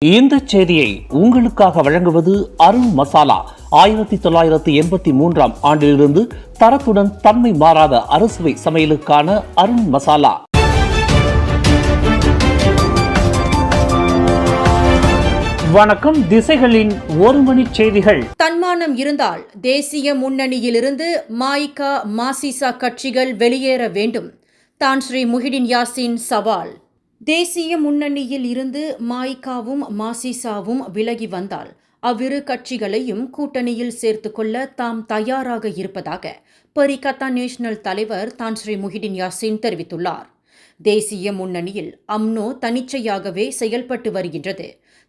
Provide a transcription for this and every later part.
இந்த செய்தியை உங்களுக்காக வழங்குவது அருண் மசாலா. 1983 ஆண்டிலிருந்து தரத்துடன் தன்மை மாறாத அறுசுவை சமையலுக்கான அருண் மசாலா. வணக்கம். திசைகளின் ஒரு மணி செய்திகள். தன்மானம் இருந்தால் தேசிய முன்னணியிலிருந்து மாயிக, மாசிசா கட்சிகள் வெளியேற வேண்டும். தான் ஸ்ரீ முஹிடின் யாசின் சவால். தேசிய முன்னணியில் இருந்து மாயிகாவும் மாசிசாவும் விலகி வந்தால் அவ்விரு கட்சிகளையும் கூட்டணியில் சேர்த்து கொள்ள தாம் தயாராக இருப்பதாக பரிகத்தா நேஷனல் தலைவர் தான் ஸ்ரீ முஹிடின் யாசின் தெரிவித்துள்ளார். தேசிய முன்னணியில் அம்னோ தனிச்சையாகவே செயல்பட்டு வருகின்றது.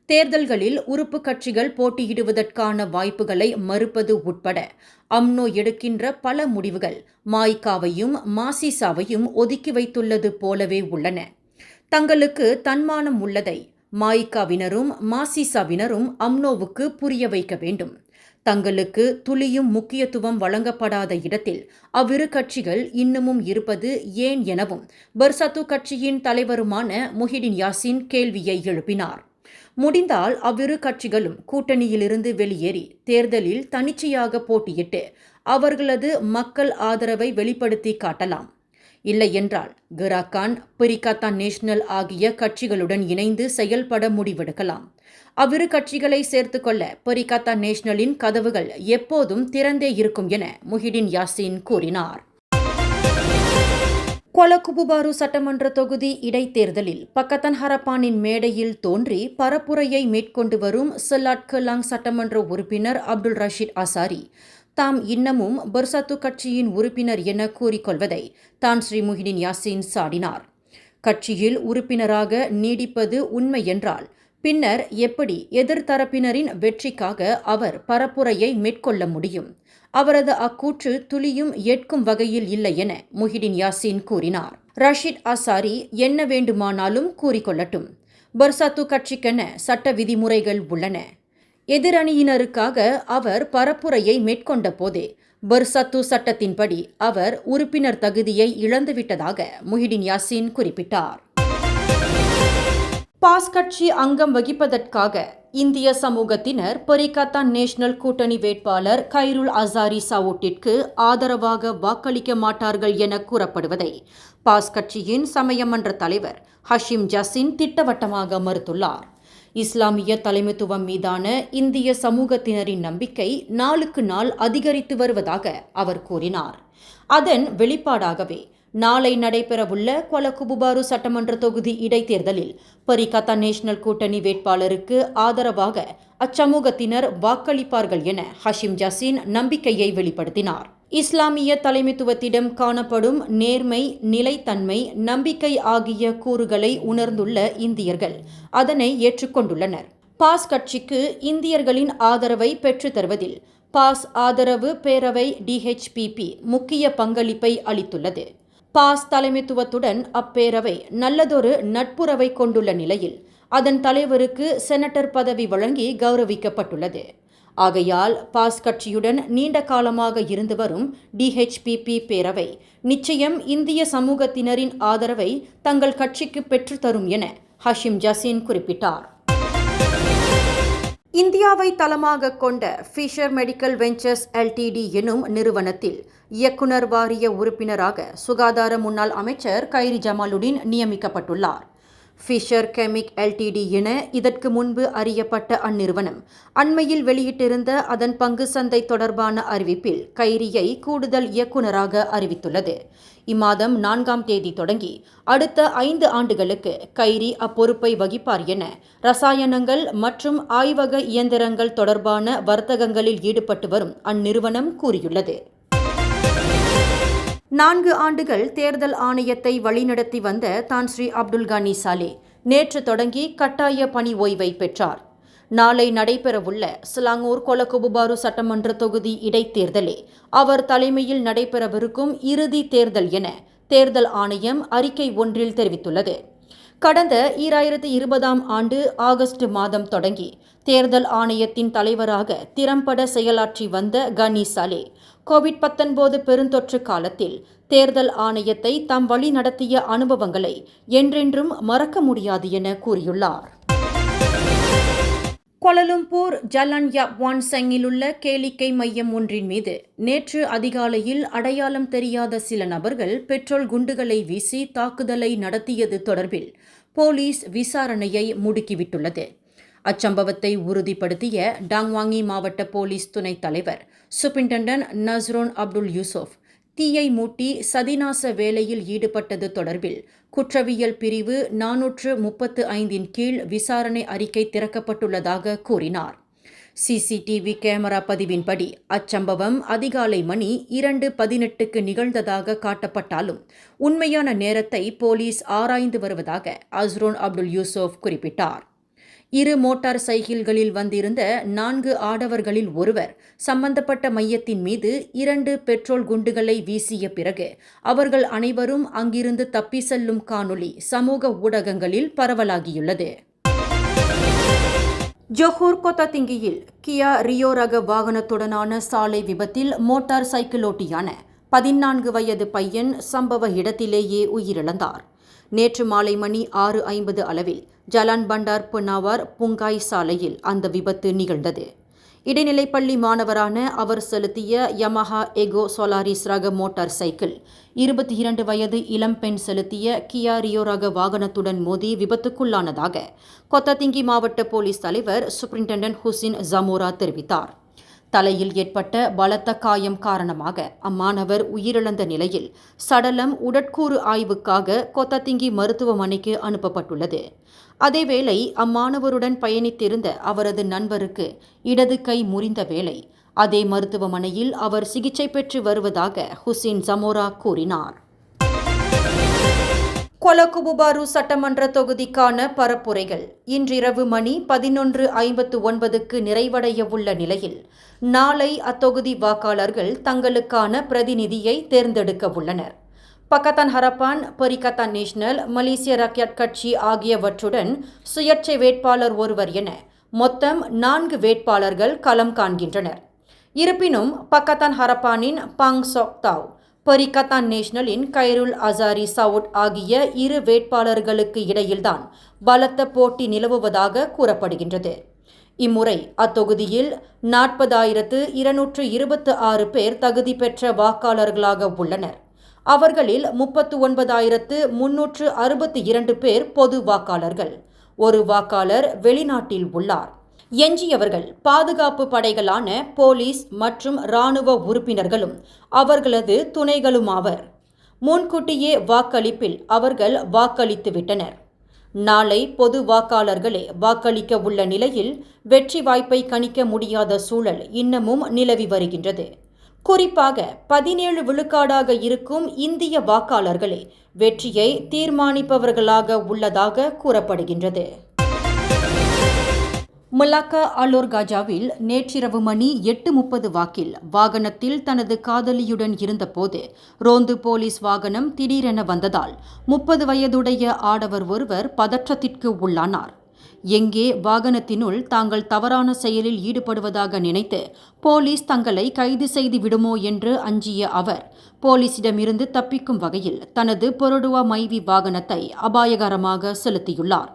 தேர்தல்களில் உறுப்பு கட்சிகள் போட்டியிடுவதற்கான வாய்ப்புகளை மறுப்பது உட்பட அம்னோ எடுக்கின்ற பல முடிவுகள் மாயிகாவையும் மாசிசாவையும் ஒதுக்கி வைத்துள்ளது போலவே உள்ளன. தங்களுக்கு தன்மானம் உள்ளதை மாயிகாவினரும் மாசிசாவினரும் அம்னோவுக்கு புரிய வைக்க வேண்டும். தங்களுக்கு துளியும் முக்கியத்துவம் வழங்கப்படாத இடத்தில் அவ்விரு கட்சிகள் இன்னமும் இருப்பது ஏன் எனவும் பர்சத்து கட்சியின் தலைவருமான முஹிடின் யாசின் கேள்வியை எழுப்பினார். முடிந்தால் அவ்விரு கட்சிகளும் கூட்டணியிலிருந்து வெளியேறி தேர்தலில் தனிச்சையாக போட்டியிட்டு அவர்களது மக்கள் ஆதரவை வெளிப்படுத்தி காட்டலாம். இல்லையென்றால் கராகான், பரிகத்தா நேஷனல் ஆகிய கட்சிகளுடன் இணைந்து செயல்பட முடிவெடுக்கலாம். அவ்விரு கட்சிகளை சேர்த்துக்கொள்ள பரிகத்தா நேஷனலின் கதவுகள் எப்போதும் திறந்தே இருக்கும் என முஹிடின் யாசின் கூறினார். கொலகுபுபாரு சட்டமன்ற தொகுதி இடைத்தேர்தலில் பக்கத்தன் ஹரப்பானின் மேடையில் தோன்றி பரப்புரையை மேற்கொண்டு வரும் செல்லாட் கலாங் சட்டமன்ற உறுப்பினர் அப்துல் ரஷீத் அசாரி தாம் இன்னமும் பர்சத்து கட்சியின் உறுப்பினர் என கூறிக்கொள்வதை தான் ஸ்ரீ முஹிடின் யாசின் சாடினார். கட்சியில் உறுப்பினராக நீடிப்பது உண்மை என்றால் பின்னர் எப்படி எதிர்த்தரப்பினரின் வெற்றிக்காக அவர் பரப்புரையை மேற்கொள்ள முடியும்? அவரது அக்கூற்று துளியும் ஏற்கும் வகையில் இல்லை என முஹிடின் யாசின் கூறினார். ரஷீத் அசாரி என்ன வேண்டுமானாலும் கூறிக்கொள்ளட்டும். பர்சத்து கட்சிக்கென சட்ட விதிமுறைகள் உள்ளன. எதிரணியினருக்காக அவர் பரப்புரையை மேற்கொண்ட போதே பர்சத்து சட்டத்தின்படி அவர் உறுப்பினர் தகுதியை இழந்துவிட்டதாக முஹிடின் யாசின் குறிப்பிட்டார். பாஸ் கட்சி அங்கம் வகிப்பதற்காக இந்திய சமூகத்தினர் பரிகத்தா நேஷனல் கூட்டணி வேட்பாளர் கைருல் அசாரி சாவூட்டிற்கு ஆதரவாக வாக்களிக்க மாட்டார்கள் என கூறப்படுவதை பாஸ் கட்சியின் சமயமன்ற தலைவர் ஹஷிம் ஜசின் திட்டவட்டமாக மறுத்துள்ளார். இஸ்லாமிய தலைமைத்துவம் மீதான இந்திய சமூகத்தினரின் நம்பிக்கை நாளுக்கு நாள் அதிகரித்து வருவதாக அவர் கூறினார். அதன் வெளிப்பாடாகவே நாளை நடைபெறவுள்ள கொலகுபுபாரு சட்டமன்ற தொகுதி இடைத்தேர்தலில் பரிகத்தா நேஷனல் கூட்டணி வேட்பாளருக்கு ஆதரவாக அச்சமூகத்தினர் வாக்களிப்பார்கள் என ஹஷிம் ஜசின் நம்பிக்கையை வெளிப்படுத்தினார். இஸ்லாமிய தலைமைத்துவத்திடம் காணப்படும் நேர்மை, நிலைத்தன்மை, நம்பிக்கை ஆகிய கூறுகளை உணர்ந்துள்ள இந்தியர்கள் அதனை ஏற்றுக்கொண்டுள்ளனர். பாஸ் கட்சிக்கு இந்தியர்களின் ஆதரவை பெற்றுத் தருவதில் பாஸ் ஆதரவு பேரவை DHPP முக்கிய பங்களிப்பை அளித்துள்ளது. பாஸ் தலைமைத்துவத்துடன் அப்பேரவை நல்லதொரு நட்புறவை கொண்டுள்ள நிலையில் அதன் தலைவருக்கு செனட்டர் பதவி வழங்கி கௌரவிக்கப்பட்டுள்ளது. ஆகையால் பாஸ் கட்சியுடன் நீண்ட காலமாக இருந்து வரும் DHPP பேரவை நிச்சயம் இந்திய சமூகத்தினரின் ஆதரவை தங்கள் கட்சிக்கு பெற்றுத்தரும் என ஹஷிம் ஜசின் குறிப்பிட்டார். இந்தியாவை தளமாக கொண்ட ஃபிஷர் மெடிக்கல் வெஞ்சர்ஸ் LTD எனும் நிறுவனத்தில் இயக்குனர் வாரிய உறுப்பினராக சுகாதார முன்னாள் அமைச்சர் கைரி ஜமாலுடீன் நியமிக்கப்பட்டுள்ளார். ஃபிஷர் கெமிக் LTD என இதற்கு முன்பு அறியப்பட்ட அந்நிறுவனம் அண்மையில் வெளியிட்டிருந்த அதன் பங்கு சந்தை தொடர்பான அறிவிப்பில் கைரியை கூடுதல் இயக்குநராக அறிவித்துள்ளது. இம்மாதம் 4ஆம் தேதி தொடங்கி அடுத்த 5 ஆண்டுகளுக்கு கைரி அப்பொறுப்பை வகிப்பார் என ரசாயனங்கள் மற்றும் ஆய்வக இயந்திரங்கள் தொடர்பான வர்த்தகங்களில் ஈடுபட்டு வரும் அந்நிறுவனம் கூறியுள்ளது. 4 ஆண்டுகள் தேர்தல் ஆணையத்தை வழிநடத்தி வந்த தான் ஸ்ரீ அப்துல் கனி சாலே நேற்று தொடங்கி கட்டாய பணி ஓய்வை பெற்றார். நாளை நடைபெறவுள்ள சிலாங்கூர் கொலகுபுபாரு சட்டமன்ற தொகுதி இடைத்தேர்தலே அவர் தலைமையில் நடைபெறவிருக்கும் இறுதி தேர்தல் என தேர்தல் ஆணையம் அறிக்கை ஒன்றில் தெரிவித்துள்ளது. கடந்த 2020ஆம் ஆண்டு ஆகஸ்ட் மாதம் தொடங்கி தேர்தல் ஆணையத்தின் தலைவராக திறம்பட செயலாற்றி வந்த கனி சாலே கோவிட்-19 பெருந்தொற்று காலத்தில் தேர்தல் ஆணையத்தை தாம் வழி நடத்திய அனுபவங்களை என்றென்றும் மறக்க முடியாது என கூறியுள்ளார். கோலாலம்பூர் ஜலான் யாப்வான் செங்கில் உள்ள கேளிக்கை மையம் ஒன்றின் மீது நேற்று அதிகாலையில் அடையாளம் தெரியாத சில நபர்கள் பெட்ரோல் குண்டுகளை வீசி தாக்குதலை நடத்தியது தொடர்பில் போலீஸ் விசாரணையை முடுக்கிவிட்டுள்ளது. அச்சம்பவத்தை உறுதிப்படுத்திய டாங்வாங்கி மாவட்ட போலீஸ் துணைத் தலைவர் சூப்பரிண்டென்டன்ட் நஸ்ரோன் அப்துல் யூசுப் தீயை மூட்டி சதிநாச வேலையில் ஈடுபட்டது தொடர்பில் குற்றவியல் பிரிவு 435 கீழ் விசாரணை அறிக்கை திறக்கப்பட்டுள்ளதாக கூறினார். சிசிடிவி கேமரா பதிவின்படி அச்சம்பவம் அதிகாலை மணி 2:18க்கு நிகழ்ந்ததாக காட்டப்பட்டாலும் உண்மையான நேரத்தை போலீஸ் ஆராய்ந்து வருவதாக அஸ்ரோன் அப்துல் யூசுப் குறிப்பிட்டார். 2 மோட்டார் சைக்கிள்களில் வந்திருந்த 4 ஆடவர்களில் ஒருவர் சம்பந்தப்பட்ட மையத்தின் மீது 2 பெட்ரோல் குண்டுகளை வீசிய பிறகு அவர்கள் அனைவரும் அங்கிருந்து தப்பி செல்லும் காணொளி சமூக ஊடகங்களில் பரவலாகியுள்ளது. ஜொஹூர் கொத்ததிங்கியில் கியா ரியோ ரக வாகனத்துடனான சாலை விபத்தில் மோட்டார் சைக்கிளோட்டியான 14 வயது பையன் சம்பவ இடத்திலேயே உயிரிழந்தார். நேற்று மாலை மணி 6:50 அளவில் ஜலான் பண்டார் புனாவார் புங்காய் சாலையில் அந்த விபத்து நிகழ்ந்தது. இடைநிலைப்பள்ளி மாணவரான அவர் செலுத்திய யமஹா எகோ சோலாரிஸ் ரக மோட்டார் சைக்கிள் 22 வயது இளம்பெண் செலுத்திய கியா ரியோ ரக வாகனத்துடன் மோதி விபத்துக்குள்ளானதாக கொத்ததிங்கி மாவட்ட போலீஸ் தலைவர் சூப்பரிண்டென்டன்ட் ஹுசின் ஜமோரா தெரிவித்தார். தலையில் ஏற்பட்ட பலத்த காயம் காரணமாக அம்மாணவர் உயிரிழந்த நிலையில் சடலம் உடற்கூறு ஆய்வுக்காக கொத்ததிங்கி மருத்துவமனைக்கு அனுப்பப்பட்டுள்ளது. அதேவேளை அம்மாணவருடன் பயணித்திருந்த அவரது நண்பருக்கு இடது கை முறிந்த வேளை அதே மருத்துவமனையில் அவர் சிகிச்சை பெற்று வருவதாக ஹுசின் ஜமோரா கூறினார். கொலகுபுபாரு சட்டமன்ற தொகுதிக்கான பரப்புரைகள் இன்றிரவு மணி 11:59க்கு நிறைவடைய உள்ள நிலையில் நாளை அத்தொகுதி வாக்காளர்கள் தங்களுக்கான பிரதிநிதியை தேர்ந்தெடுக்க உள்ளனர். பக்கத்தான் ஹரப்பான், பரிகத்தான் நேஷனல், மலேசிய ரக்யாட் கட்சி ஆகியவற்றுடன் சுயேட்சை வேட்பாளர் ஒருவர் என மொத்தம் 4 வேட்பாளர்கள் களம் காண்கின்றனர். இருப்பினும் பக்கத்தான் ஹரப்பானின் பங் சோக் தாவ், பரிகத்தான் நேஷனலின் கைருல் அசாரி சவுட் ஆகிய 2 வேட்பாளர்களுக்கு இடையில்தான் பலத்த போட்டி நிலவுவதாக கூறப்படுகின்றது. இம்முறை அத்தொகுதியில் 40,226 பேர் தகுதி பெற்ற வாக்காளர்களாக உள்ளனர். அவர்களில் 39,362 பேர் பொது வாக்காளர்கள். ஒரு வாக்காளர் வெளிநாட்டில் உள்ளார். எஞ்சியவர்கள் பாதுகாப்பு படைகளான போலீஸ் மற்றும் இராணுவ உறுப்பினர்களும் அவர்களது துணைகளுமாவர். முன்கூட்டியே வாக்களிப்பில் அவர்கள் வாக்களித்துவிட்டனர். நாளை பொது வாக்காளர்களே வாக்களிக்க உள்ள நிலையில் வெற்றி வாய்ப்பை கணிக்க முடியாத சூழல் இன்னமும் நிலவி வருகின்றது. குறிப்பாக 17 விழுக்காடாக இருக்கும் இந்திய வாக்காளர்களே வெற்றியை தீர்மானிப்பவர்களாக உள்ளதாக கூறப்படுகின்றது. மலாக்கா அலோர் காஜாவில் நேற்றிரவு மணி 8:30 வாக்கில் வாகனத்தில் தனது காதலியுடன் இருந்தபோது ரோந்து போலீஸ் வாகனம் திடீரென வந்ததால் 30 வயதுடைய ஆடவர் ஒருவர் பதற்றத்திற்கு உள்ளானார். எங்கே வாகனத்தினுள் தாங்கள் தவறான செயலில் ஈடுபடுவதாக நினைத்து போலீஸ் தங்களை கைது செய்து விடுமோ என்று அஞ்சிய அவர் போலீசிடமிருந்து தப்பிக்கும் வகையில் தனது பொருடுவா மைவி வாகனத்தை அபாயகரமாக செலுத்தியுள்ளார்.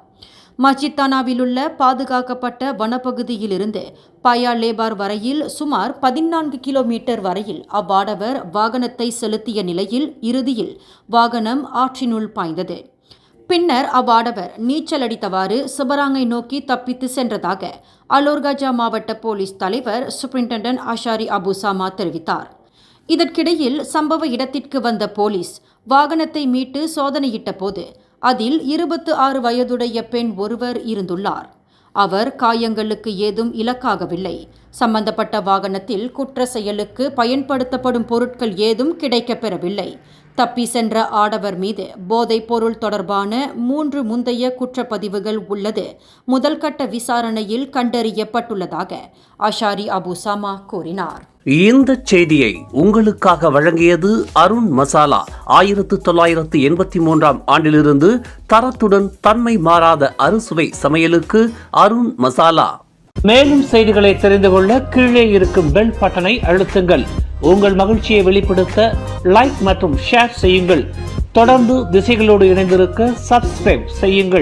மஜித்தானாவிலுள்ள பாதுகாக்கப்பட்ட வனப்பகுதியிலிருந்து பயா லேபார் வரையில் சுமார் 14 கிலோமீட்டர் வரையில் அவ்வாடவர் வாகனத்தை செலுத்திய நிலையில் இறுதியில் வாகனம் ஆற்றினுள் பாய்ந்தது. பின்னர் அவ்வாடவர் நீச்சலடித்தவாறு சிபராங்கை நோக்கி தப்பித்து சென்றதாக அலோர்காஜா மாவட்ட போலீஸ் தலைவர் சூப்பரிண்டென்டன்ட் ஆஷாரி அபுசாமா தெரிவித்தார். இதற்கிடையில் சம்பவ இடத்திற்கு வந்த போலீஸ் வாகனத்தை மீட்டு சோதனையிட்ட போது அதில் 26 வயதுடைய பெண் ஒருவர் இருந்துள்ளார். அவர் காயங்களுக்கு ஏதும் இலக்காகவில்லை. சம்பந்தப்பட்ட வாகனத்தில் குற்ற செயலுக்கு பயன்படுத்தப்படும் பொருட்கள் ஏதும் கிடைக்கப்பெறவில்லை. தப்பி சென்ற ஆடவர் மீது போதைப் பொருள் தொடர்பான 3 முந்தைய குற்றப்பதிவுகள் உள்ளது முதல்கட்ட விசாரணையில் கண்டறியப்பட்டுள்ளதாக ஆஷாரி அபுசாமா கூறினார். இந்த செய்தியை உங்களுக்காக வழங்கியது அருண் மசாலா. 1983ஆம் ஆண்டிலிருந்து தரத்துடன் தன்மை மாறாத அறுசுவை சமையலுக்கு அருண் மசாலா. மேலும் செய்திகளை தெரிந்து கொள்ள கீழே இருக்கும் பெல் பட்டனை அழுத்துங்கள். உங்கள் மகிழ்ச்சியை வெளிப்படுத்த லைக் மற்றும் ஷேர் செய்யுங்கள். தொடர்ந்து திசைகளோடு இணைந்திருக்க சப்ஸ்கிரைப் செய்யுங்கள்.